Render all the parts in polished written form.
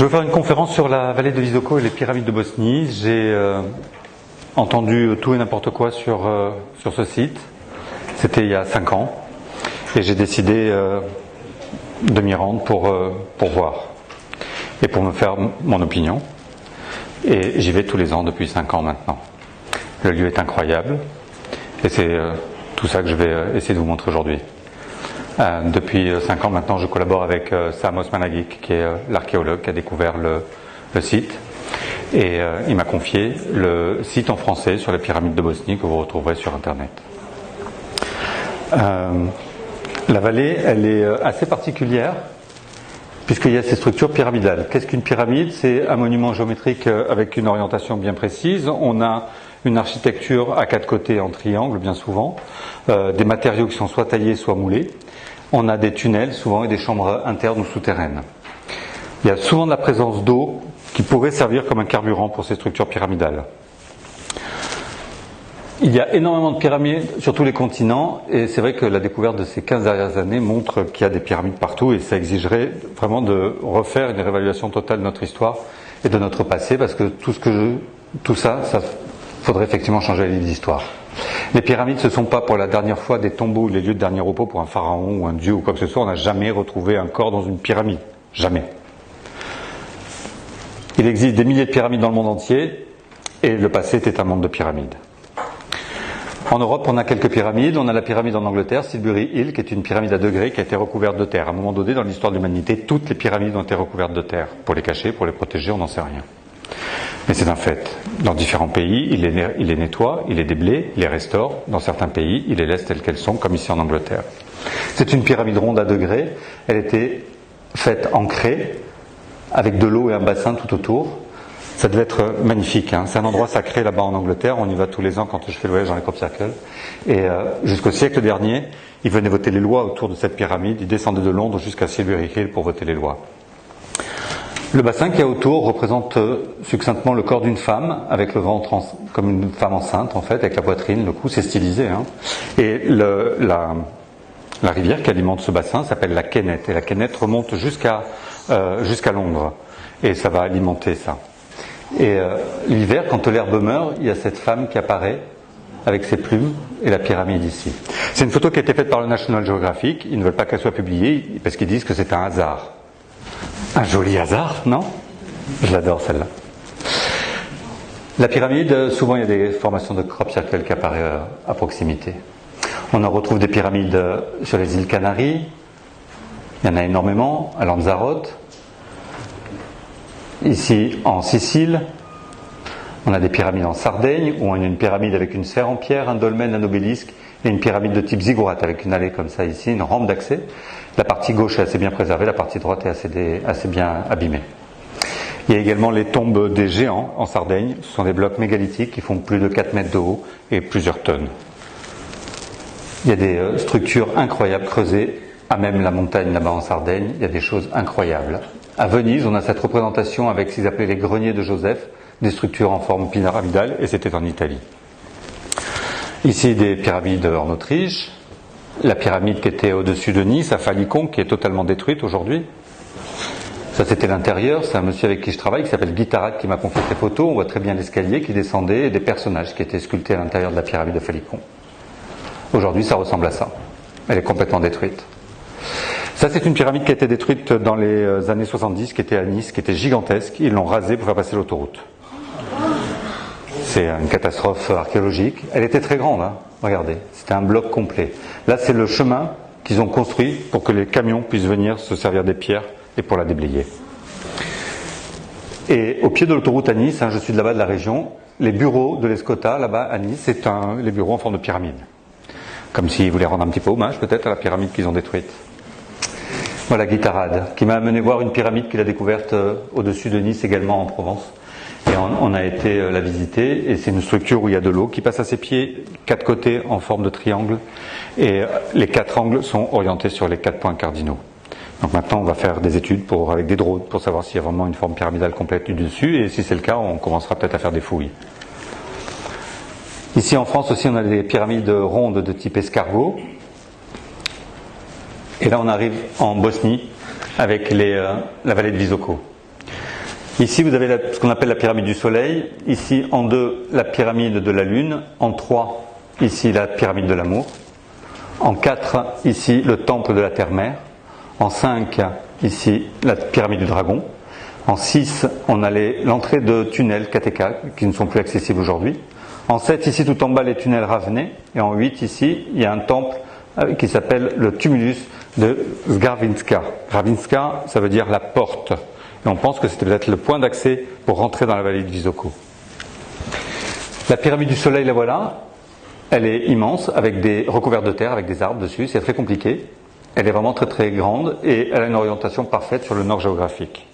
Je vais faire une conférence sur la vallée de Visoko et les pyramides de Bosnie. J'ai entendu tout et n'importe quoi sur ce site. C'était il y a 5 ans. Et j'ai décidé de m'y rendre pour voir. Et pour me faire mon opinion. Et j'y vais tous les ans depuis 5 ans maintenant. Le lieu est incroyable. Et c'est tout ça que je vais essayer de vous montrer aujourd'hui. Depuis 5 ans maintenant, je collabore avec Sam Osmanagic, qui est l'archéologue qui a découvert le site. Et il m'a confié le site en français sur les pyramides de Bosnie que vous retrouverez sur Internet. La vallée, elle est assez particulière puisqu'il y a ces structures pyramidales. Qu'est-ce qu'une pyramide ? C'est un monument géométrique avec une orientation bien précise. On a une architecture à 4 côtés en triangle, bien souvent, des matériaux qui sont soit taillés, soit moulés. On a des tunnels, souvent, et des chambres internes ou souterraines. Il y a souvent de la présence d'eau qui pourrait servir comme un carburant pour ces structures pyramidales. Il y a énormément de pyramides sur tous les continents, et c'est vrai que la découverte de ces 15 dernières années montre qu'il y a des pyramides partout, et ça exigerait vraiment de refaire une réévaluation totale de notre histoire et de notre passé, parce que tout ça faudrait effectivement changer les livres d'histoire. Les pyramides, ce ne sont pas pour la dernière fois des tombeaux ou les lieux de dernier repos pour un pharaon ou un dieu ou quoi que ce soit. On n'a jamais retrouvé un corps dans une pyramide. Jamais. Il existe des milliers de pyramides dans le monde entier, et le passé était un monde de pyramides. En Europe, on a quelques pyramides. On a la pyramide en Angleterre, Silbury Hill, qui est une pyramide à degrés qui a été recouverte de terre. À un moment donné, dans l'histoire de l'humanité, toutes les pyramides ont été recouvertes de terre. Pour les cacher, pour les protéger, on n'en sait rien. Mais c'est un fait. Dans différents pays, il les nettoie, il les déblaye, il les restaure. Dans certains pays, il les laisse telles qu'elles sont, comme ici en Angleterre. C'est une pyramide ronde à degrés. Elle était faite en craie, avec de l'eau et un bassin tout autour. Ça devait être magnifique. C'est un endroit sacré là-bas en Angleterre. On y va tous les ans quand je fais le voyage dans les Crop Circles. Et jusqu'au siècle dernier, ils venaient voter les lois autour de cette pyramide. Ils descendaient de Londres jusqu'à Silbury Hill pour voter les lois. Le bassin qu'il y a autour représente succinctement le corps d'une femme, avec le ventre comme une femme enceinte en fait, avec la poitrine, le cou, c'est stylisé. Et la rivière qui alimente ce bassin s'appelle la Kennet, et la Kennet remonte jusqu'à Londres, et ça va alimenter ça. Et l'hiver, quand l'herbe meurt, il y a cette femme qui apparaît avec ses plumes et la pyramide ici. C'est une photo qui a été faite par le National Geographic. Ils ne veulent pas qu'elle soit publiée parce qu'ils disent que c'est un hasard. Un joli hasard, non ? Je l'adore celle-là. La pyramide, souvent il y a des formations de crop circle qui apparaissent à proximité. On en retrouve des pyramides sur les îles Canaries. Il y en a énormément, à Lanzarote. Ici en Sicile, on a des pyramides en Sardaigne, où on a une pyramide avec une sphère en pierre, un dolmen, un obélisque, et une pyramide de type ziggurat avec une allée comme ça ici, une rampe d'accès. La partie gauche est assez bien préservée, la partie droite est assez bien abîmée. Il y a également les tombes des géants en Sardaigne. Ce sont des blocs mégalithiques qui font plus de 4 mètres de haut et plusieurs tonnes. Il y a des structures incroyables creusées à même la montagne là-bas en Sardaigne. Il y a des choses incroyables. À Venise, on a cette représentation avec ce qu'ils appelaient les greniers de Joseph, des structures en forme pyramidale, et c'était en Italie. Ici, des pyramides en Autriche. La pyramide qui était au-dessus de Nice, à Falicon, qui est totalement détruite aujourd'hui. Ça, c'était l'intérieur. C'est un monsieur avec qui je travaille, qui s'appelle Guy Tarat, qui m'a confié ces photos. On voit très bien l'escalier qui descendait et des personnages qui étaient sculptés à l'intérieur de la pyramide de Falicon. Aujourd'hui, ça ressemble à ça. Elle est complètement détruite. Ça, c'est une pyramide qui a été détruite dans les années 70, qui était à Nice, qui était gigantesque. Ils l'ont rasée pour faire passer l'autoroute. C'est une catastrophe archéologique. Elle était très grande, regardez. C'était un bloc complet. Là, c'est le chemin qu'ils ont construit pour que les camions puissent venir se servir des pierres et pour la déblayer. Et au pied de l'autoroute à Nice, je suis de là-bas de la région, les bureaux de l'Escota, là-bas à Nice, c'est les bureaux en forme de pyramide. Comme s'ils voulaient rendre un petit peu hommage, peut-être, à la pyramide qu'ils ont détruite. Voilà Guy Tarad, qui m'a amené voir une pyramide qu'il a découverte au-dessus de Nice, également en Provence. Et on a été la visiter, et c'est une structure où il y a de l'eau qui passe à ses pieds, 4 côtés en forme de triangle, et les 4 angles sont orientés sur les 4 points cardinaux. Donc maintenant on va faire des études avec des drones pour savoir s'il y a vraiment une forme pyramidale complète du dessus, et si c'est le cas, on commencera peut-être à faire des fouilles. Ici en France aussi, on a des pyramides rondes de type escargot. Et là on arrive en Bosnie avec la vallée de Visoko. Ici, vous avez ce qu'on appelle la pyramide du Soleil. Ici, en 2, la pyramide de la Lune. En 3, ici, la pyramide de l'amour. En 4, ici, le temple de la Terre-Mère. En 5, ici, la pyramide du Dragon. En 6, on a l'entrée de tunnels Kateka, qui ne sont plus accessibles aujourd'hui. En 7, ici, tout en bas, les tunnels Ravenet. Et en 8, ici, il y a un temple qui s'appelle le tumulus de Zgarvinska. Zgarvinska, ça veut dire la porte. Et on pense que c'était peut-être le point d'accès pour rentrer dans la vallée de Visoko. La pyramide du Soleil, la voilà. Elle est immense, avec des recouverts de terre, avec des arbres dessus. C'est très compliqué. Elle est vraiment très très grande et elle a une orientation parfaite sur le nord géographique.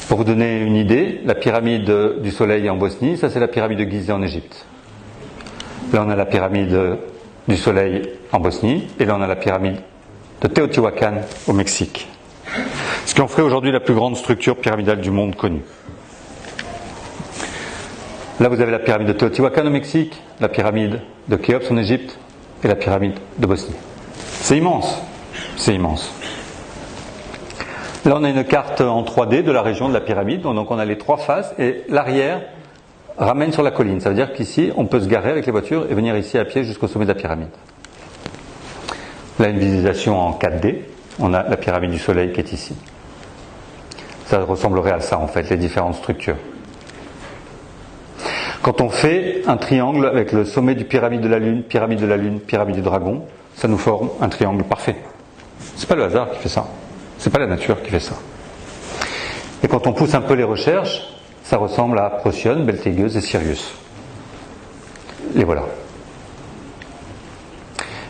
Pour vous donner une idée, la pyramide du Soleil en Bosnie, ça c'est la pyramide de Gizeh en Égypte. Là on a la pyramide du Soleil en Bosnie et là on a la pyramide de Teotihuacan au Mexique. Ce qui en ferait aujourd'hui la plus grande structure pyramidale du monde connue. Là vous avez la pyramide de Teotihuacan au Mexique, la pyramide de Khéops en Égypte et la pyramide de Bosnie. C'est immense, c'est immense. Là on a une carte en 3D de la région de la pyramide, donc on a les 3 faces et l'arrière ramène sur la colline. Ça veut dire qu'ici on peut se garer avec les voitures et venir ici à pied jusqu'au sommet de la pyramide. Là une visualisation en 4D, on a la pyramide du Soleil qui est ici. Ça ressemblerait à ça en fait, les différentes structures. Quand on fait un triangle avec le sommet du pyramide de la Lune, pyramide de la Lune, pyramide du Dragon, ça nous forme un triangle parfait. C'est pas le hasard qui fait ça. C'est pas la nature qui fait ça. Et quand on pousse un peu les recherches, ça ressemble à Procyon, Betelgeuse et Sirius. Les voilà.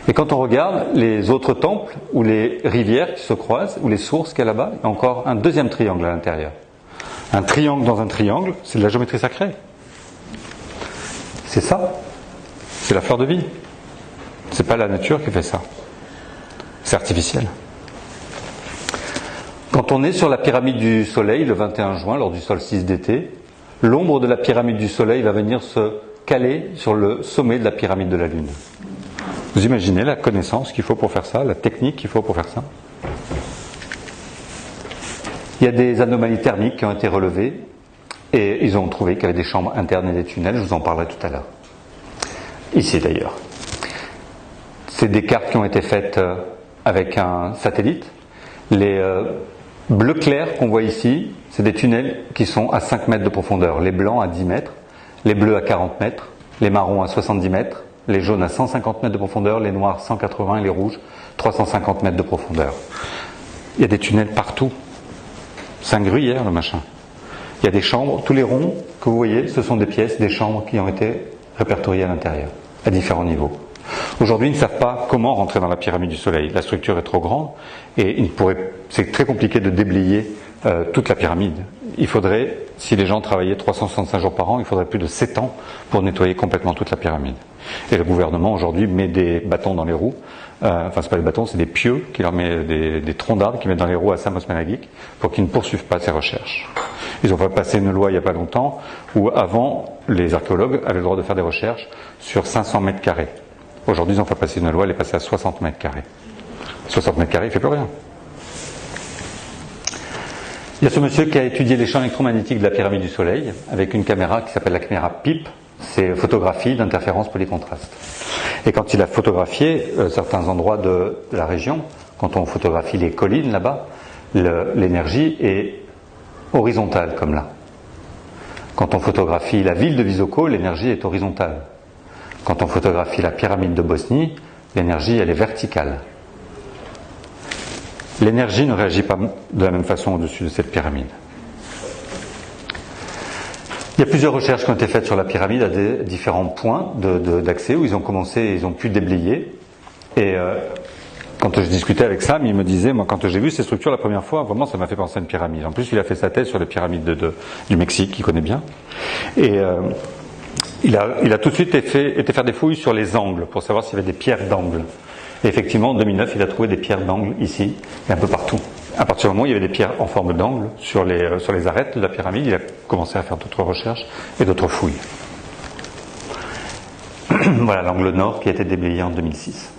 Et quand on regarde les autres temples, ou les rivières qui se croisent, ou les sources qu'il y a là-bas, il y a encore un deuxième triangle à l'intérieur. Un triangle dans un triangle, c'est de la géométrie sacrée. C'est ça. C'est la fleur de vie. C'est pas la nature qui fait ça. C'est artificiel. Quand on est sur la pyramide du Soleil le 21 juin, lors du solstice d'été, l'ombre de la pyramide du Soleil va venir se caler sur le sommet de la pyramide de la Lune. Vous imaginez la connaissance qu'il faut pour faire ça, la technique qu'il faut pour faire ça? Il y a des anomalies thermiques qui ont été relevées et ils ont trouvé qu'il y avait des chambres internes et des tunnels, je vous en parlerai tout à l'heure. Ici d'ailleurs. C'est des cartes qui ont été faites avec un satellite. Les bleus clairs qu'on voit ici, c'est des tunnels qui sont à 5 mètres de profondeur. Les blancs à 10 mètres, les bleus à 40 mètres, les marrons à 70 mètres, les jaunes à 150 mètres de profondeur, les noirs 180 et les rouges 350 mètres de profondeur. Il y a des tunnels partout. C'est un gruyère le machin. Il y a des chambres, tous les ronds que vous voyez, ce sont des pièces, des chambres qui ont été répertoriées à l'intérieur, à différents niveaux. Aujourd'hui, ils ne savent pas comment rentrer dans la pyramide du Soleil. La structure est trop grande et c'est très compliqué de déblayer toute la pyramide. Il faudrait, si les gens travaillaient 365 jours par an, il faudrait plus de 7 ans pour nettoyer complètement toute la pyramide. Et le gouvernement aujourd'hui met des bâtons dans les roues. Enfin, c'est pas des bâtons, c'est des pieux qui leur met des troncs d'arbres qui mettent dans les roues à Samos-Managik pour qu'ils ne poursuivent pas ces recherches. Ils ont fait passer une loi il n'y a pas longtemps où avant, les archéologues avaient le droit de faire des recherches sur 500 mètres carrés. Aujourd'hui, ils ont fait passer une loi, elle est passée à 60 mètres carrés. 60 mètres carrés, il ne fait plus rien. Il y a ce monsieur qui a étudié les champs électromagnétiques de la pyramide du Soleil avec une caméra qui s'appelle la caméra PIP. C'est photographie d'interférence polycontraste. Et quand il a photographié certains endroits de la région, quand on photographie les collines là-bas, l'énergie est horizontale comme là. Quand on photographie la ville de Visoko, l'énergie est horizontale. Quand on photographie la pyramide de Bosnie, l'énergie elle est verticale. L'énergie ne réagit pas de la même façon au-dessus de cette pyramide. Il y a plusieurs recherches qui ont été faites sur la pyramide à des différents points d'accès où ils ont pu déblayer. Et quand je discutais avec Sam, il me disait, moi quand j'ai vu ces structures la première fois, vraiment ça m'a fait penser à une pyramide. En plus il a fait sa thèse sur les pyramides du Mexique, qu'il connaît bien. Et il a tout de suite été faire des fouilles sur les angles pour savoir s'il y avait des pierres d'angle. Et effectivement, en 2009, il a trouvé des pierres d'angle ici et un peu partout. À partir du moment où il y avait des pierres en forme d'angle sur les arêtes de la pyramide, il a commencé à faire d'autres recherches et d'autres fouilles. Voilà l'angle nord qui a été déblayé en 2006.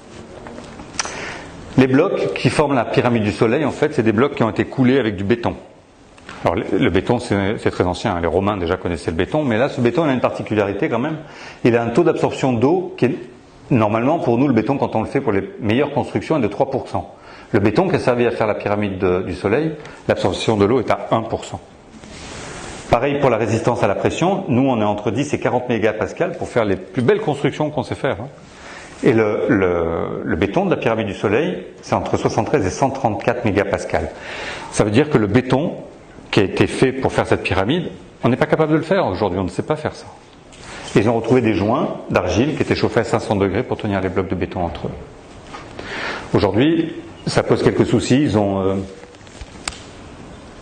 Les blocs qui forment la pyramide du Soleil, en fait, c'est des blocs qui ont été coulés avec du béton. Alors le béton, c'est très ancien, les Romains déjà connaissaient le béton, mais là ce béton il a une particularité quand même, il a un taux d'absorption d'eau qui est, normalement pour nous le béton quand on le fait pour les meilleures constructions est de 3%. Le béton qui a servi à faire la pyramide du Soleil, l'absorption de l'eau est à 1%. Pareil pour la résistance à la pression, nous on est entre 10 et 40 mégapascales pour faire les plus belles constructions qu'on sait faire. Et le béton de la pyramide du Soleil, c'est entre 73 et 134 mégapascales. Ça veut dire que le béton qui a été fait pour faire cette pyramide, on n'est pas capable de le faire aujourd'hui, on ne sait pas faire ça. Et ils ont retrouvé des joints d'argile qui étaient chauffés à 500 degrés pour tenir les blocs de béton entre eux. Aujourd'hui, ça pose quelques soucis, ils ont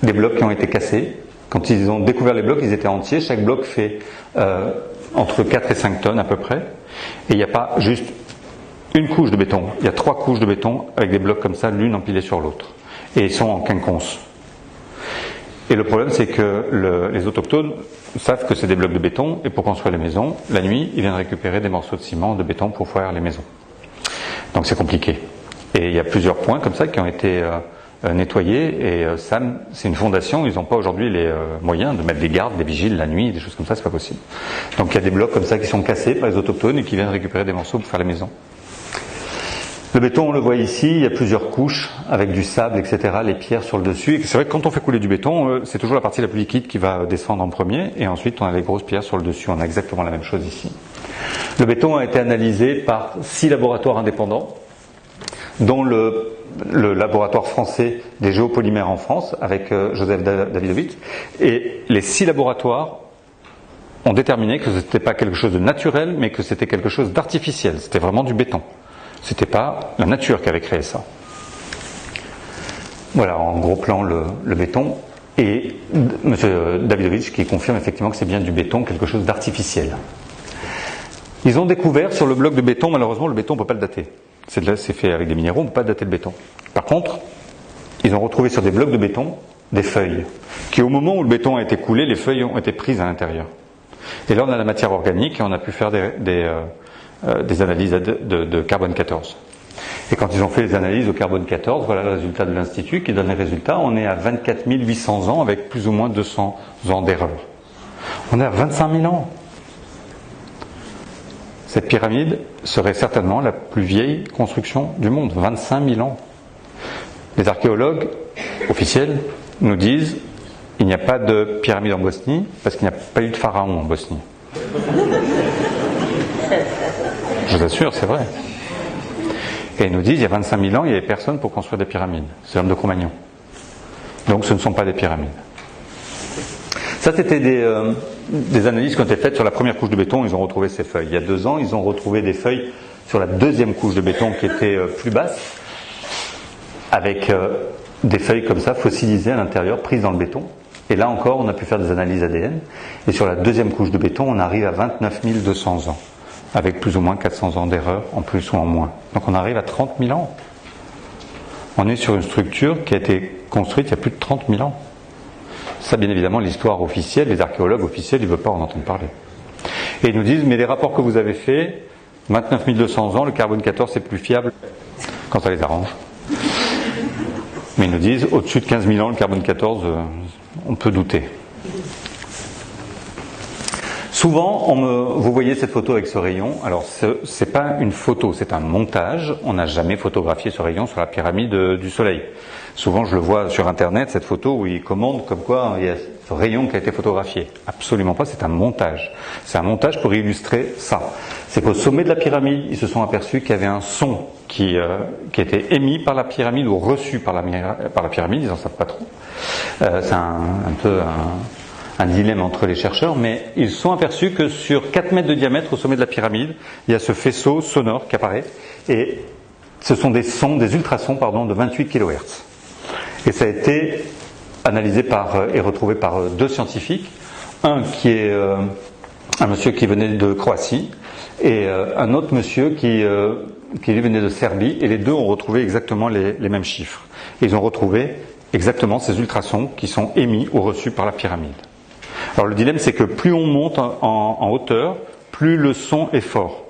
des blocs qui ont été cassés. Quand ils ont découvert les blocs, ils étaient entiers, chaque bloc fait entre 4 et 5 tonnes à peu près. Et il n'y a pas juste une couche de béton, il y a 3 couches de béton avec des blocs comme ça, l'une empilée sur l'autre. Et ils sont en quinconce. Et le problème, c'est que les autochtones savent que c'est des blocs de béton, et pour construire les maisons, la nuit, ils viennent récupérer des morceaux de ciment, de béton pour faire les maisons. Donc c'est compliqué. Et il y a plusieurs points comme ça qui ont été nettoyés, et SAM, c'est une fondation, ils n'ont pas aujourd'hui les moyens de mettre des gardes, des vigiles la nuit, des choses comme ça, c'est pas possible. Donc il y a des blocs comme ça qui sont cassés par les autochtones et qui viennent récupérer des morceaux pour faire les maisons. Le béton, on le voit ici, il y a plusieurs couches avec du sable, etc., les pierres sur le dessus. Et c'est vrai que quand on fait couler du béton, c'est toujours la partie la plus liquide qui va descendre en premier, et ensuite on a les grosses pierres sur le dessus. On a exactement la même chose ici. Le béton a été analysé par 6 laboratoires indépendants, dont le laboratoire français des géopolymères en France, avec Joseph Davidovich. Et les 6 laboratoires ont déterminé que ce n'était pas quelque chose de naturel, mais que c'était quelque chose d'artificiel. C'était vraiment du béton. C'était pas la nature qui avait créé ça. Voilà, en gros plan, le béton. Et M. Davidovich qui confirme effectivement que c'est bien du béton, quelque chose d'artificiel. Ils ont découvert sur le bloc de béton, malheureusement, le béton on ne peut pas le dater. C'est fait avec des minéraux, on ne peut pas dater le béton. Par contre, ils ont retrouvé sur des blocs de béton des feuilles, qui au moment où le béton a été coulé, les feuilles ont été prises à l'intérieur. Et là, on a la matière organique et on a pu faire des analyses de carbone 14. Et quand ils ont fait les analyses au carbone 14, voilà le résultat de l'Institut qui donne les résultats. On est à 24 800 ans avec plus ou moins 200 ans d'erreur. On est à 25 000 ans. Cette pyramide serait certainement la plus vieille construction du monde, 25 000 ans. Les archéologues officiels nous disent qu'il n'y a pas de pyramide en Bosnie parce qu'il n'y a pas eu de pharaon en Bosnie. Je vous assure, c'est vrai. Et ils nous disent, il y a 25 000 ans, il n'y avait personne pour construire des pyramides. C'est l'homme de Cro-Magnon. Donc ce ne sont pas des pyramides. Ça, c'était des analyses qui ont été faites sur la première couche de béton. Ils ont retrouvé ces feuilles. Il y a 2 ans, ils ont retrouvé des feuilles sur la deuxième couche de béton qui était plus basse, avec des feuilles comme ça, fossilisées à l'intérieur, prises dans le béton. Et là encore, on a pu faire des analyses ADN. Et sur la deuxième couche de béton, on arrive à 29 200 ans, avec plus ou moins 400 ans d'erreur, en plus ou en moins. Donc on arrive à 30 000 ans. On est sur une structure qui a été construite il y a plus de 30 000 ans. Ça, bien évidemment, l'histoire officielle, les archéologues officiels, ils ne veulent pas en entendre parler. Et ils nous disent, mais les rapports que vous avez faits, 29 200 ans, le carbone 14 c'est plus fiable quand ça les arrange. Mais ils nous disent, au-dessus de 15 000 ans, le carbone 14, on peut douter. Souvent, vous voyez cette photo avec ce rayon. Alors, c'est pas une photo, c'est un montage. On n'a jamais photographié ce rayon sur la pyramide du Soleil. Souvent, je le vois sur Internet, cette photo où ils commandent comme quoi il y a ce rayon qui a été photographié. Absolument pas, c'est un montage. C'est un montage pour illustrer ça. C'est qu'au sommet de la pyramide, ils se sont aperçus qu'il y avait un son qui était émis par la pyramide ou reçu par la pyramide. Ils n'en savent pas trop. C'est un peu un dilemme entre les chercheurs, mais ils se sont aperçus que sur 4 mètres de diamètre au sommet de la pyramide, il y a ce faisceau sonore qui apparaît, et ce sont des sons, des ultrasons, de 28 kHz. Et ça a été analysé et retrouvé par 2 scientifiques, un qui est un monsieur qui venait de Croatie, et un autre monsieur qui venait de Serbie, et les deux ont retrouvé exactement les mêmes chiffres. Et ils ont retrouvé exactement ces ultrasons qui sont émis ou reçus par la pyramide. Alors le dilemme, c'est que plus on monte en hauteur, plus le son est fort.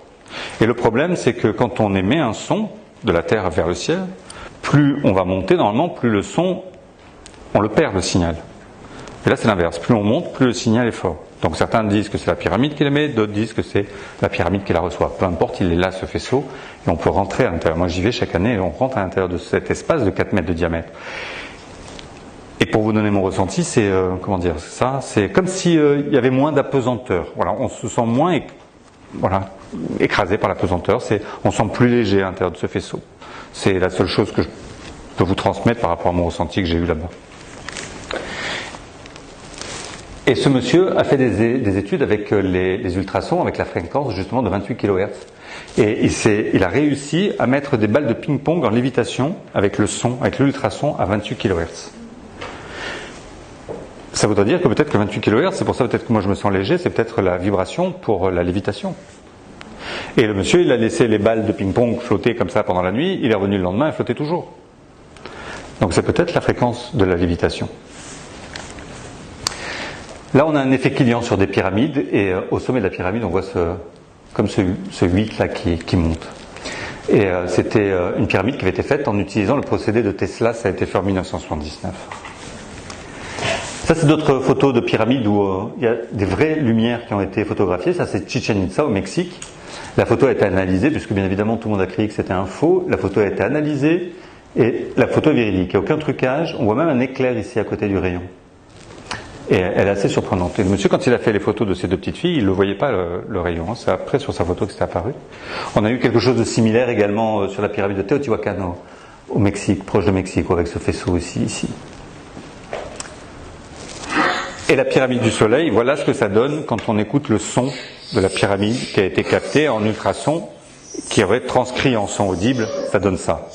Et le problème, c'est que quand on émet un son de la Terre vers le ciel, plus on va monter normalement, plus le son, on le perd le signal. Et là, c'est l'inverse. Plus on monte, plus le signal est fort. Donc certains disent que c'est la pyramide qui l'émet, d'autres disent que c'est la pyramide qui la reçoit. Peu importe, il est là, ce faisceau, et on peut rentrer à l'intérieur. Moi, j'y vais chaque année, et on rentre à l'intérieur de cet espace de 4 mètres de diamètre. Et pour vous donner mon ressenti, c'est, comment dire ça, c'est comme si il y avait moins d'apesanteur. Voilà, on se sent moins écrasé par l'apesanteur, on se sent plus léger à l'intérieur de ce faisceau. C'est la seule chose que je peux vous transmettre par rapport à mon ressenti que j'ai eu là-bas. Et ce monsieur a fait des études avec les ultrasons, avec la fréquence justement de 28 kHz. Et il a réussi à mettre des balles de ping-pong en lévitation avec le son, avec l'ultrason à 28 kHz. Ça voudrait dire que peut-être que 28 kHz, c'est pour ça peut-être que moi je me sens léger, c'est peut-être la vibration pour la lévitation. Et le monsieur, il a laissé les balles de ping-pong flotter comme ça pendant la nuit, il est revenu le lendemain et flottait toujours. Donc c'est peut-être la fréquence de la lévitation. Là, on a un effet Killian sur des pyramides, et au sommet de la pyramide, on voit ce 8 là qui monte. Et c'était une pyramide qui avait été faite en utilisant le procédé de Tesla, ça a été fait en 1979. Ça, c'est d'autres photos de pyramides où il y a des vraies lumières qui ont été photographiées. Ça, c'est Chichen Itza au Mexique. La photo a été analysée, puisque bien évidemment tout le monde a crié que c'était un faux. La photo a été analysée, et la photo est véridique. Il n'y a aucun trucage. On voit même un éclair ici à côté du rayon. Et elle est assez surprenante. Et le monsieur, quand il a fait les photos de ces deux petites filles, il ne le voyait pas le rayon. Hein. C'est après sur sa photo que c'est apparu. On a eu quelque chose de similaire également sur la pyramide de Teotihuacan au Mexique, proche de Mexique, avec ce faisceau aussi ici. Et la pyramide du soleil, voilà ce que ça donne quand on écoute le son de la pyramide qui a été capté en ultrason, qui aurait transcrit en son audible, ça donne ça.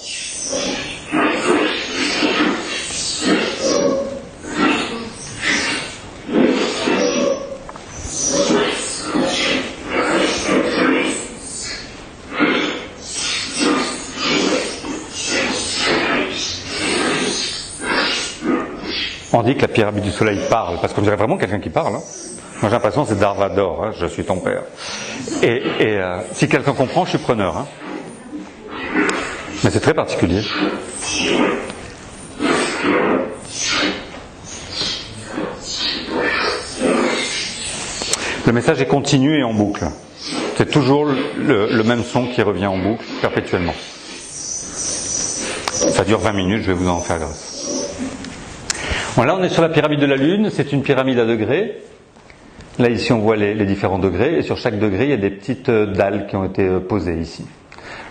On dit que la pyramide du soleil parle, parce qu'on dirait vraiment quelqu'un qui parle. Hein. Moi j'ai l'impression que c'est Darvador, hein, je suis ton père. Et si quelqu'un comprend, je suis preneur. Hein. Mais c'est très particulier. Le message est continu et en boucle. C'est toujours le même son qui revient en boucle perpétuellement. Ça dure 20 minutes, je vais vous en faire grâce. Bon, là on est sur la pyramide de la Lune, c'est une pyramide à degrés. Là ici on voit les différents degrés, et sur chaque degré il y a des petites dalles qui ont été posées ici.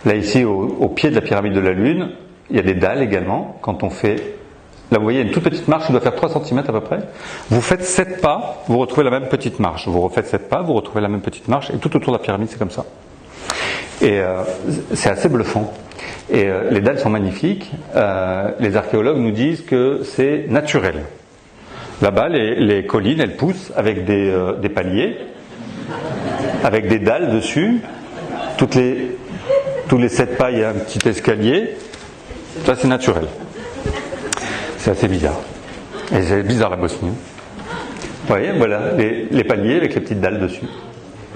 Là ici au pied de la pyramide de la Lune, il y a des dalles également. Quand on fait, là vous voyez une toute petite marche qui doit faire 3 cm à peu près. Vous faites 7 pas, vous retrouvez la même petite marche. Vous refaites 7 pas, vous retrouvez la même petite marche, et tout autour de la pyramide c'est comme ça. Et c'est assez bluffant. Et les dalles sont magnifiques. Les archéologues nous disent que c'est naturel. Là-bas, les collines, elles poussent avec des paliers, avec des dalles dessus. Tous les 7 pas, il y a un petit escalier. Ça, c'est naturel. C'est assez bizarre. Et c'est bizarre la Bosnie. Vous voyez, voilà, les paliers avec les petites dalles dessus.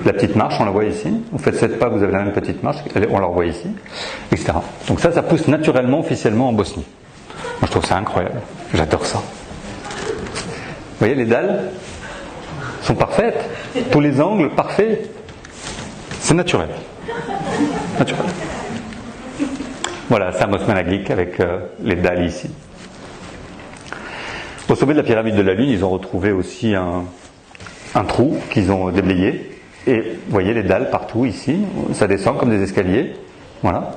La petite marche, on la voit ici. Vous faites 7 pas, vous avez la même petite marche, on la revoit ici, etc. Donc ça pousse naturellement, officiellement en Bosnie. Moi, je trouve ça incroyable. J'adore ça. Vous voyez, les dalles sont parfaites. Tous les angles, parfaits. C'est naturel. Naturel. Voilà, Samos Managlik avec les dalles ici. Au sommet de la pyramide de la Lune, ils ont retrouvé aussi un trou qu'ils ont déblayé. Et vous voyez les dalles partout ici, ça descend comme des escaliers. Voilà.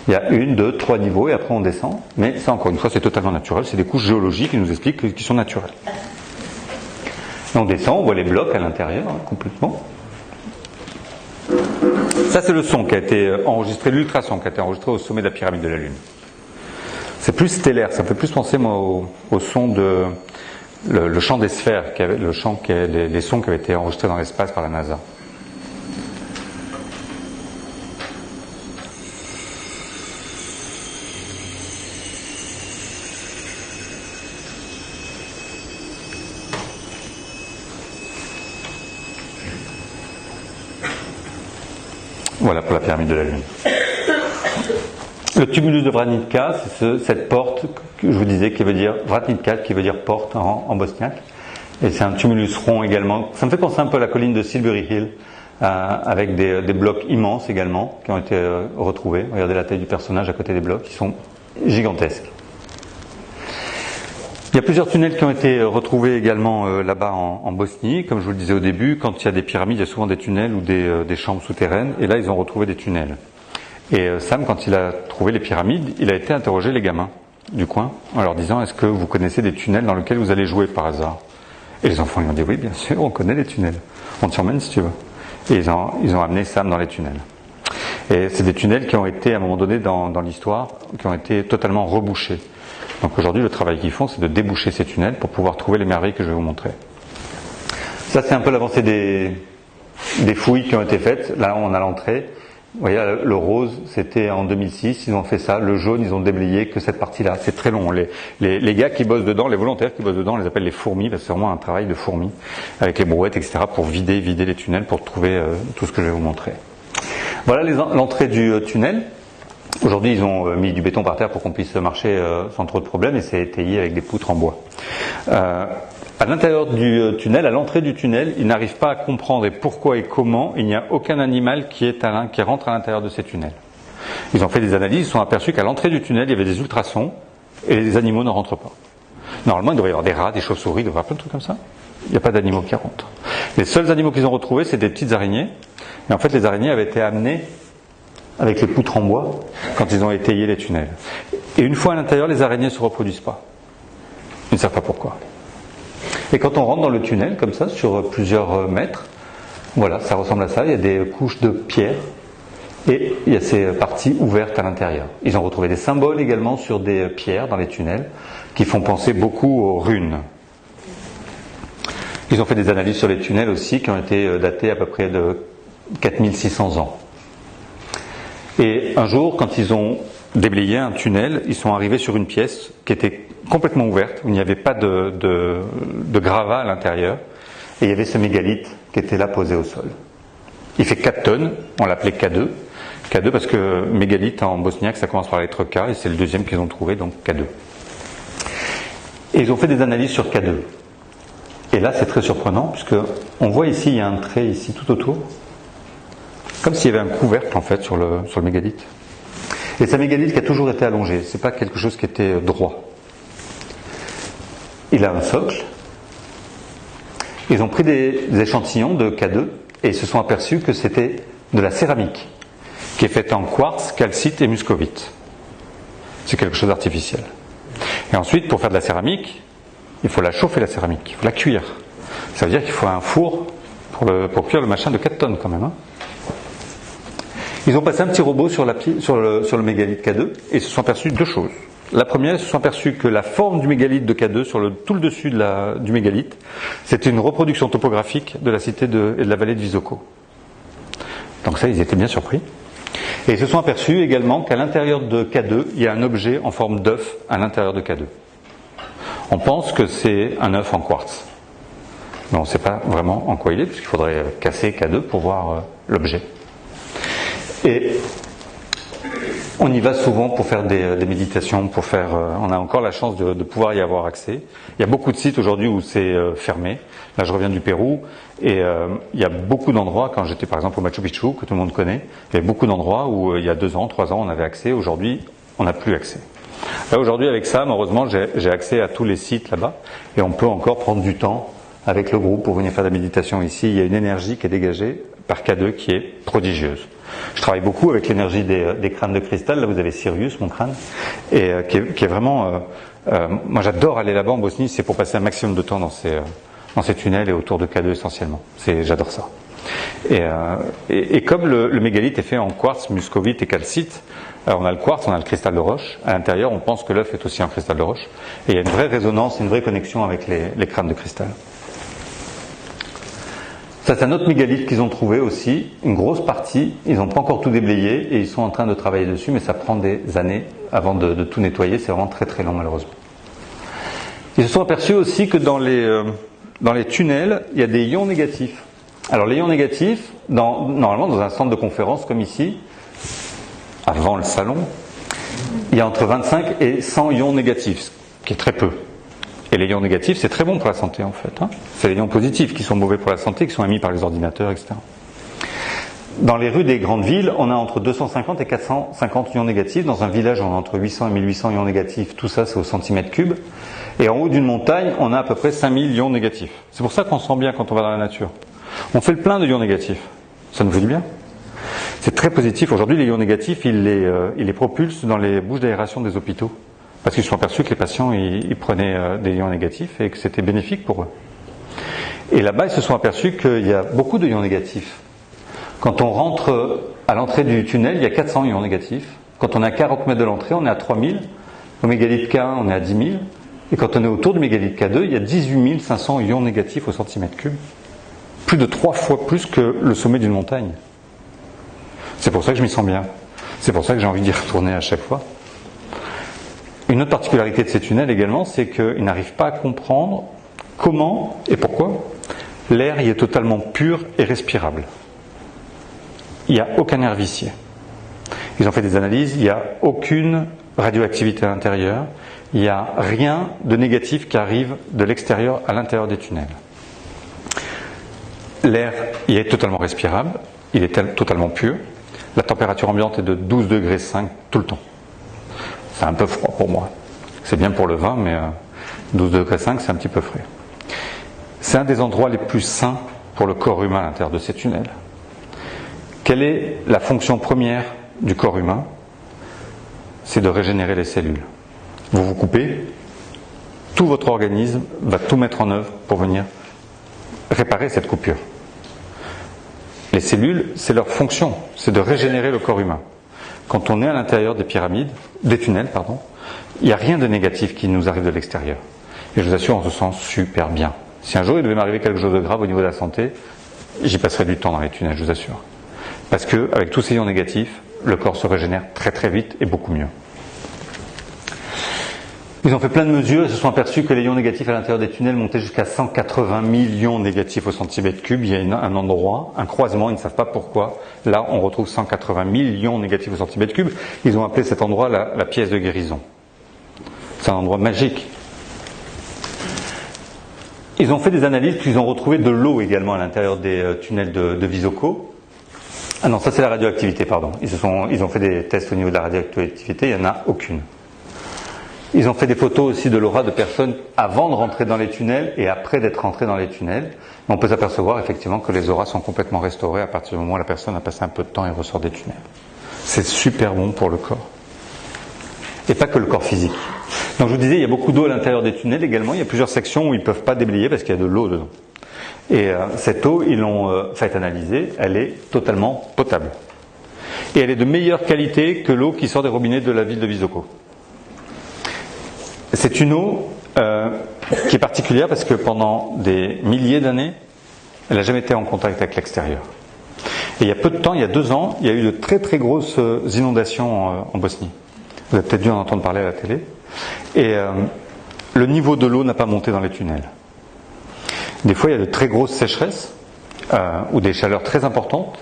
Il y a 1, 2, 3 niveaux et après on descend. Mais ça encore une fois c'est totalement naturel, c'est des couches géologiques qui nous expliquent qu'ils sont naturels. Et on descend, on voit les blocs à l'intérieur, hein, complètement. Ça c'est le son qui a été enregistré, l'ultrason qui a été enregistré au sommet de la pyramide de la Lune. C'est plus stellaire, ça me fait plus penser moi au son de le chant des sphères, les sons qui avaient été enregistrés dans l'espace par la NASA. Voilà pour la pyramide de la Lune. Le tumulus de Vranitka, c'est cette porte que je vous disais qui veut dire Vratnitka, qui veut dire porte en bosniaque. Et c'est un tumulus rond également. Ça me fait penser un peu à la colline de Silbury Hill, avec des blocs immenses également qui ont été retrouvés. Regardez la taille du personnage à côté des blocs, ils sont gigantesques. Il y a plusieurs tunnels qui ont été retrouvés également là-bas en Bosnie. Comme je vous le disais au début, quand il y a des pyramides, il y a souvent des tunnels ou des chambres souterraines. Et là, ils ont retrouvé des tunnels. Et Sam, quand il a trouvé les pyramides, il a été interroger les gamins du coin en leur disant: est-ce que vous connaissez des tunnels dans lesquels vous allez jouer par hasard? Et les enfants lui ont dit: oui, bien sûr, on connaît les tunnels. On t'emmène si tu veux. Et ils ont amené Sam dans les tunnels. Et c'est des tunnels qui ont été, à un moment donné dans l'histoire, qui ont été totalement rebouchés. Donc aujourd'hui, le travail qu'ils font, c'est de déboucher ces tunnels pour pouvoir trouver les merveilles que je vais vous montrer. Ça, c'est un peu l'avancée des fouilles qui ont été faites. Là, on a l'entrée. Vous voyez, le rose, c'était en 2006, ils ont fait ça. Le jaune, ils ont déblayé que cette partie-là. C'est très long. Les gars qui bossent dedans, les volontaires qui bossent dedans, on les appelle les fourmis, parce que c'est vraiment un travail de fourmis, avec les brouettes, etc., pour vider les tunnels, pour trouver tout ce que je vais vous montrer. Voilà l'entrée du tunnel. Aujourd'hui, ils ont mis du béton par terre pour qu'on puisse marcher sans trop de problèmes, et c'est étayé avec des poutres en bois. À l'intérieur du tunnel, à l'entrée du tunnel, ils n'arrivent pas à comprendre et pourquoi et comment il n'y a aucun animal qui rentre à l'intérieur de ces tunnels. Ils ont fait des analyses, ils se sont aperçus qu'à l'entrée du tunnel, il y avait des ultrasons et les animaux ne rentrent pas. Normalement, il devrait y avoir des rats, des chauves-souris, il devrait y avoir plein de trucs comme ça. Il n'y a pas d'animaux qui rentrent. Les seuls animaux qu'ils ont retrouvés, c'est des petites araignées. Et en fait, les araignées avaient été amenées avec les poutres en bois quand ils ont étayé les tunnels. Et une fois à l'intérieur, les araignées ne se reproduisent pas. Ils ne savent pas pourquoi. Et quand on rentre dans le tunnel, comme ça, sur plusieurs mètres, voilà, ça ressemble à ça. Il y a des couches de pierre et il y a ces parties ouvertes à l'intérieur. Ils ont retrouvé des symboles également sur des pierres dans les tunnels qui font penser beaucoup aux runes. Ils ont fait des analyses sur les tunnels aussi qui ont été datés à peu près de 4600 ans. Et un jour, quand ils ont déblayé un tunnel, ils sont arrivés sur une pièce qui était complètement ouverte, où il n'y avait pas de gravats à l'intérieur, et il y avait ce mégalithe qui était là posé au sol. Il fait 4 tonnes, on l'appelait K2. K2 parce que mégalithe en bosniaque, ça commence par la lettre K, et c'est le deuxième qu'ils ont trouvé, donc K2. Et ils ont fait des analyses sur K2. Et là, c'est très surprenant, puisque on voit ici, il y a un trait ici tout autour, comme s'il y avait un couvercle en fait sur le mégalithe. Et c'est un mégalithe qui a toujours été allongé, c'est pas quelque chose qui était droit. Il a un socle. Ils ont pris des échantillons de K2 et ils se sont aperçus que c'était de la céramique qui est faite en quartz, calcite et muscovite. C'est quelque chose d'artificiel. Et ensuite, pour faire de la céramique, il faut la chauffer, la céramique, il faut la cuire. Ça veut dire qu'il faut un four pour cuire le machin de 4 tonnes quand même. Hein. Ils ont passé un petit robot sur le mégalithe K2 et ils se sont aperçus de 2 choses. La première, ils se sont aperçus que la forme du mégalithe de K2 sur tout le dessus du mégalithe, c'était une reproduction topographique de la cité et de la vallée de Visoko. Donc ça, ils étaient bien surpris. Et ils se sont aperçus également qu'à l'intérieur de K2, il y a un objet en forme d'œuf à l'intérieur de K2. On pense que c'est un œuf en quartz. Mais on ne sait pas vraiment en quoi il est, puisqu'il faudrait casser K2 pour voir l'objet. Et on y va souvent pour faire des méditations, on a encore la chance de pouvoir y avoir accès. Il y a beaucoup de sites aujourd'hui où c'est fermé. Là, je reviens du Pérou et il y a beaucoup d'endroits, quand j'étais par exemple au Machu Picchu, que tout le monde connaît, il y a beaucoup d'endroits où il y a 2 ans, 3 ans, on avait accès. Aujourd'hui, on n'a plus accès. Là, aujourd'hui, avec ça, heureusement, j'ai accès à tous les sites là-bas et on peut encore prendre du temps avec le groupe pour venir faire de la méditation ici. Il y a une énergie qui est dégagée par K2 qui est prodigieuse. Je travaille beaucoup avec l'énergie des crânes de cristal. Là, vous avez Sirius, mon crâne, et qui est vraiment... moi, j'adore aller là-bas en Bosnie. C'est pour passer un maximum de temps dans ces tunnels et autour de K2 essentiellement. J'adore ça. Et comme le mégalithe est fait en quartz, muscovite et calcite, on a le quartz, on a le cristal de roche. À l'intérieur, on pense que l'œuf est aussi un cristal de roche. Et il y a une vraie résonance, une vraie connexion avec les crânes de cristal. Ça, c'est un autre mégalithe qu'ils ont trouvé aussi, une grosse partie. Ils n'ont pas encore tout déblayé et ils sont en train de travailler dessus, mais ça prend des années avant de tout nettoyer. C'est vraiment très très long, malheureusement. Ils se sont aperçus aussi que dans les tunnels, il y a des ions négatifs. Alors, les ions négatifs, normalement, dans un centre de conférence comme ici, avant le salon, il y a entre 25 et 100 ions négatifs, ce qui est très peu. Et les ions négatifs, c'est très bon pour la santé en fait. C'est les ions positifs qui sont mauvais pour la santé, qui sont émis par les ordinateurs, etc. Dans les rues des grandes villes, on a entre 250 et 450 ions négatifs. Dans un village, on a entre 800 et 1800 ions négatifs. Tout ça, c'est au centimètre cube. Et en haut d'une montagne, on a à peu près 5000 ions négatifs. C'est pour ça qu'on se sent bien quand on va dans la nature. On fait le plein de ions négatifs. Ça nous fait du bien. C'est très positif. Aujourd'hui, les ions négatifs, ils les propulsent dans les bouches d'aération des hôpitaux. Parce qu'ils se sont aperçus que les patients, ils prenaient des ions négatifs et que c'était bénéfique pour eux. Et là-bas, ils se sont aperçus qu'il y a beaucoup de ions négatifs. Quand on rentre à l'entrée du tunnel, il y a 400 ions négatifs. Quand on est à 40 mètres de l'entrée, on est à 3000. Au mégalithe K1, on est à 10 000. Et quand on est autour du mégalithe K2, il y a 18 500 ions négatifs au centimètre cube. Plus de 3 fois plus que le sommet d'une montagne. C'est pour ça que je m'y sens bien. C'est pour ça que j'ai envie d'y retourner à chaque fois. Une autre particularité de ces tunnels également, c'est qu'ils n'arrivent pas à comprendre comment et pourquoi l'air y est totalement pur et respirable. Il n'y a aucun air vicié. Ils ont fait des analyses, il n'y a aucune radioactivité à l'intérieur, il n'y a rien de négatif qui arrive de l'extérieur à l'intérieur des tunnels. L'air y est totalement respirable, il est totalement pur. La température ambiante est de 12 degrés 5 tout le temps. C'est un peu froid pour moi. C'est bien pour le vin, mais 12 degrés 5, c'est un petit peu frais. C'est un des endroits les plus sains pour le corps humain à l'intérieur de ces tunnels. Quelle est la fonction première du corps humain? C'est de régénérer les cellules. Vous vous coupez, tout votre organisme va tout mettre en œuvre pour venir réparer cette coupure. Les cellules, c'est leur fonction, c'est de régénérer le corps humain. Quand on est à l'intérieur des tunnels, il n'y a rien de négatif qui nous arrive de l'extérieur. Et je vous assure, on se sent super bien. Si un jour il devait m'arriver quelque chose de grave au niveau de la santé, j'y passerai du temps dans les tunnels, je vous assure. Parce que, avec tous ces ions négatifs, le corps se régénère très très vite et beaucoup mieux. Ils ont fait plein de mesures et se sont aperçus que les ions négatifs à l'intérieur des tunnels montaient jusqu'à 180 millions négatifs au centimètre cube. Il y a un endroit, un croisement, ils ne savent pas pourquoi. Là, on retrouve 180 millions négatifs au centimètre cube. Ils ont appelé cet endroit la pièce de guérison. C'est un endroit magique. Ils ont fait des analyses, puis ils ont retrouvé de l'eau également à l'intérieur des tunnels de Visoko. Ah non, ça c'est la radioactivité, pardon. Ils ont fait des tests au niveau de la radioactivité, il n'y en a aucune. Ils ont fait des photos aussi de l'aura de personnes avant de rentrer dans les tunnels et après d'être rentrées dans les tunnels. On peut s'apercevoir effectivement que les auras sont complètement restaurées à partir du moment où la personne a passé un peu de temps et ressort des tunnels. C'est super bon pour le corps. Et pas que le corps physique. Donc je vous disais, il y a beaucoup d'eau à l'intérieur des tunnels également. Il y a plusieurs sections où ils ne peuvent pas déblayer parce qu'il y a de l'eau dedans. Et cette eau, ils l'ont fait analyser, elle est totalement potable. Et elle est de meilleure qualité que l'eau qui sort des robinets de la ville de Visoko. C'est une eau qui est particulière parce que pendant des milliers d'années, elle n'a jamais été en contact avec l'extérieur. Et il y a peu de temps, il y a 2 ans, il y a eu de très très grosses inondations en Bosnie. Vous avez peut-être dû en entendre parler à la télé. Et le niveau de l'eau n'a pas monté dans les tunnels. Des fois, il y a de très grosses sécheresses ou des chaleurs très importantes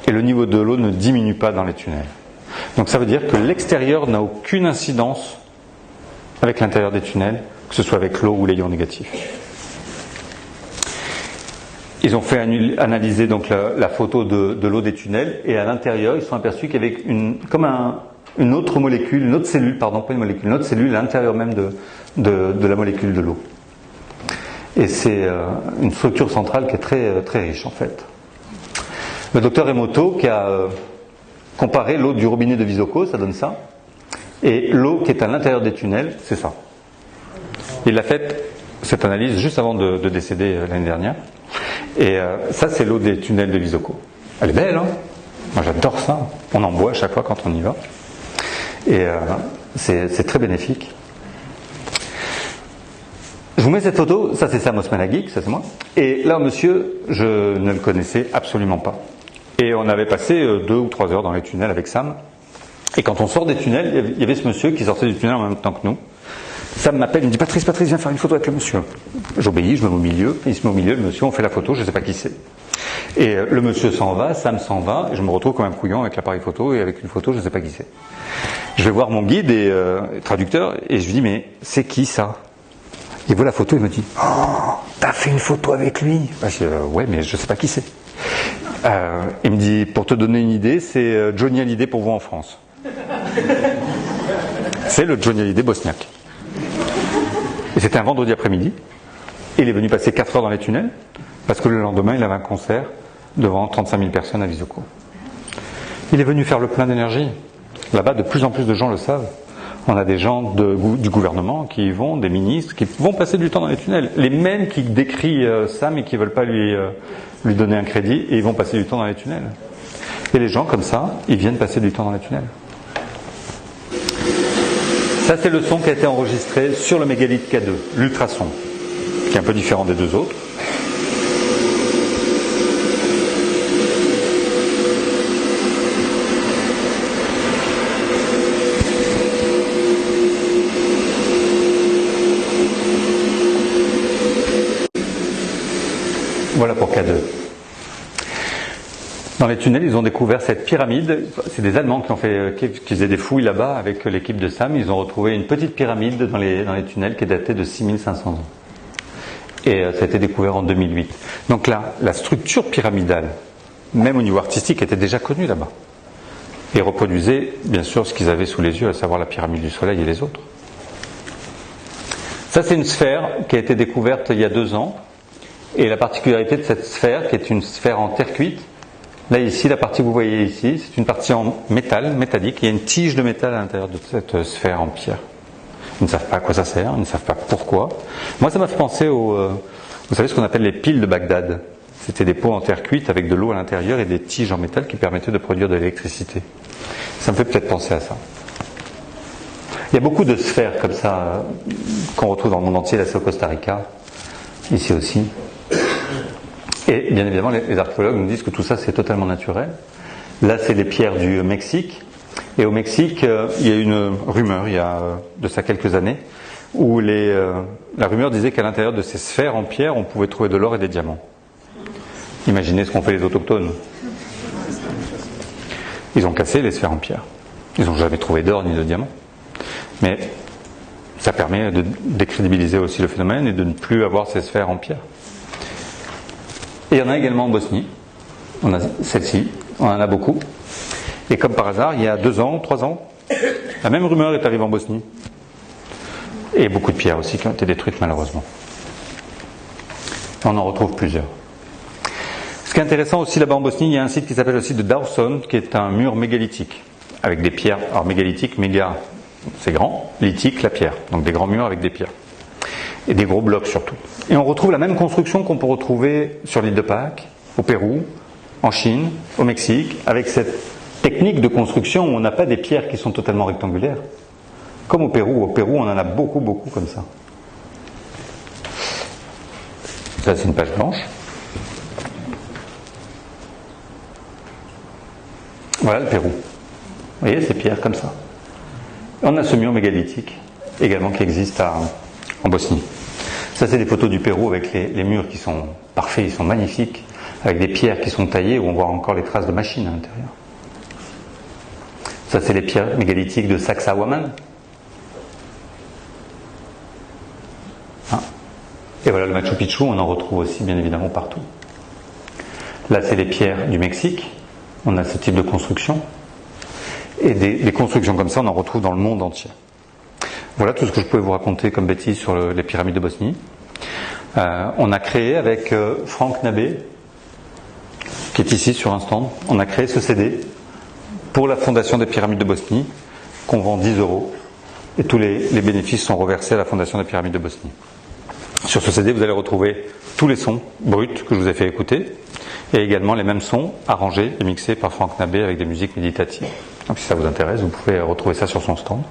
et le niveau de l'eau ne diminue pas dans les tunnels. Donc ça veut dire que l'extérieur n'a aucune incidence avec l'intérieur des tunnels, que ce soit avec l'eau ou les ions négatifs. Ils ont fait analyser donc la photo de l'eau des tunnels et à l'intérieur, ils se sont aperçus qu'il y avait une autre molécule, une autre cellule, pardon, pas une molécule, une autre cellule à l'intérieur même de la molécule de l'eau. Et c'est une structure centrale qui est très, très riche en fait. Le docteur Emoto qui a comparé l'eau du robinet de Visoko, ça donne ça, et l'eau qui est à l'intérieur des tunnels, c'est ça. Il a fait cette analyse juste avant de décéder l'année dernière. Et ça, c'est l'eau des tunnels de Visoko. Elle est belle, hein? Moi, j'adore ça. On en boit à chaque fois quand on y va. Et c'est très bénéfique. Je vous mets cette photo, ça c'est Sam Osmanagic, ça c'est moi. Et là, monsieur, je ne le connaissais absolument pas. Et on avait passé 2 ou 3 heures dans les tunnels avec Sam. Et quand on sort des tunnels, il y avait ce monsieur qui sortait du tunnel en même temps que nous. Sam m'appelle, il me dit Patrice, viens faire une photo avec le monsieur. J'obéis, je me mets au milieu, il se met au milieu, le monsieur, on fait la photo, je ne sais pas qui c'est. Et le monsieur s'en va, Sam s'en va, et je me retrouve comme un couillon avec l'appareil photo et avec une photo, je ne sais pas qui c'est. Je vais voir mon guide et traducteur, et je lui dis mais c'est qui ça? Il voit la photo, il me dit « Oh, t'as fait une photo avec lui ?» Je dis « Ouais, mais je sais pas qui c'est. » Il me dit « Pour te donner une idée, c'est Johnny Hallyday pour vous en France. » C'est le Johnny Hallyday bosniaque. Et c'était un vendredi après-midi. Il est venu passer 4 heures dans les tunnels, parce que le lendemain, il avait un concert devant 35 000 personnes à Visoko. Il est venu faire le plein d'énergie. Là-bas, de plus en plus de gens le savent. On a des gens du gouvernement qui y vont, des ministres, qui vont passer du temps dans les tunnels. Les mêmes qui décrient Sam et qui ne veulent pas lui donner un crédit, et ils vont passer du temps dans les tunnels. Et les gens comme ça, ils viennent passer du temps dans les tunnels. Ça, c'est le son qui a été enregistré sur le mégalithe K2, l'ultrason, qui est un peu différent des deux autres. Voilà pour K2. Dans les tunnels, ils ont découvert cette pyramide. C'est des Allemands qui faisaient des fouilles là-bas avec l'équipe de Sam. Ils ont retrouvé une petite pyramide dans les tunnels qui est datée de 6500 ans. Et ça a été découvert en 2008. Donc là, la structure pyramidale, même au niveau artistique, était déjà connue là-bas. Et reproduisait, bien sûr, ce qu'ils avaient sous les yeux, à savoir la pyramide du Soleil et les autres. Ça, c'est une sphère qui a été découverte il y a 2 ans. Et la particularité de cette sphère, qui est une sphère en terre cuite, là ici, la partie que vous voyez ici, c'est une partie en métal, métallique. Il y a une tige de métal à l'intérieur de cette sphère en pierre. Ils ne savent pas à quoi ça sert, ils ne savent pas pourquoi. Moi, ça m'a fait penser vous savez ce qu'on appelle les piles de Bagdad. C'était des pots en terre cuite avec de l'eau à l'intérieur et des tiges en métal qui permettaient de produire de l'électricité. Ça me fait peut-être penser à ça. Il y a beaucoup de sphères comme ça qu'on retrouve dans le monde entier. Là, c'est au Costa Rica, ici aussi. Et bien évidemment, les archéologues nous disent que tout ça, c'est totalement naturel. Là, c'est les pierres du Mexique. Et au Mexique, il y a une rumeur, il y a de ça quelques années, où la rumeur disait qu'à l'intérieur de ces sphères en pierre, on pouvait trouver de l'or et des diamants. Imaginez ce qu'ont fait les autochtones. Ils ont cassé les sphères en pierre. Ils n'ont jamais trouvé d'or ni de diamants. Mais ça permet de décrédibiliser aussi le phénomène et de ne plus avoir ces sphères en pierre. Et il y en a également en Bosnie. On a celle-ci, on en a beaucoup. Et comme par hasard, il y a 2 ans, 3 ans, la même rumeur est arrivée en Bosnie. Et beaucoup de pierres aussi qui ont été détruites malheureusement. On en retrouve plusieurs. Ce qui est intéressant aussi là-bas en Bosnie, il y a un site qui s'appelle le site de Dawson, qui est un mur mégalithique, avec des pierres. Alors mégalithique, méga, c'est grand, lithique, la pierre. Donc des grands murs avec des pierres. Et des gros blocs surtout. Et on retrouve la même construction qu'on peut retrouver sur l'île de Pâques, au Pérou, en Chine, au Mexique, avec cette technique de construction où on n'a pas des pierres qui sont totalement rectangulaires. Comme au Pérou. Au Pérou, on en a beaucoup, beaucoup comme ça. Ça, c'est une page blanche. Voilà le Pérou. Vous voyez, ces pierres comme ça. Et on a ce mur mégalithique également qui existe en Bosnie. Ça, c'est des photos du Pérou avec les murs qui sont parfaits, ils sont magnifiques, avec des pierres qui sont taillées où on voit encore les traces de machines à l'intérieur. Ça, c'est les pierres mégalithiques de Sacsayhuaman. Et voilà le Machu Picchu, on en retrouve aussi bien évidemment partout. Là, c'est les pierres du Mexique. On a ce type de construction. Et des constructions comme ça, on en retrouve dans le monde entier. Voilà tout ce que je pouvais vous raconter comme bêtise sur les pyramides de Bosnie. On a créé avec Franck Nabé, qui est ici sur un stand, on a créé ce CD pour la fondation des pyramides de Bosnie, qu'on vend 10 €. Et tous les bénéfices sont reversés à la fondation des pyramides de Bosnie. Sur ce CD, vous allez retrouver tous les sons bruts que je vous ai fait écouter, et également les mêmes sons arrangés et mixés par Franck Nabé avec des musiques méditatives. Donc si ça vous intéresse, vous pouvez retrouver ça sur son stand.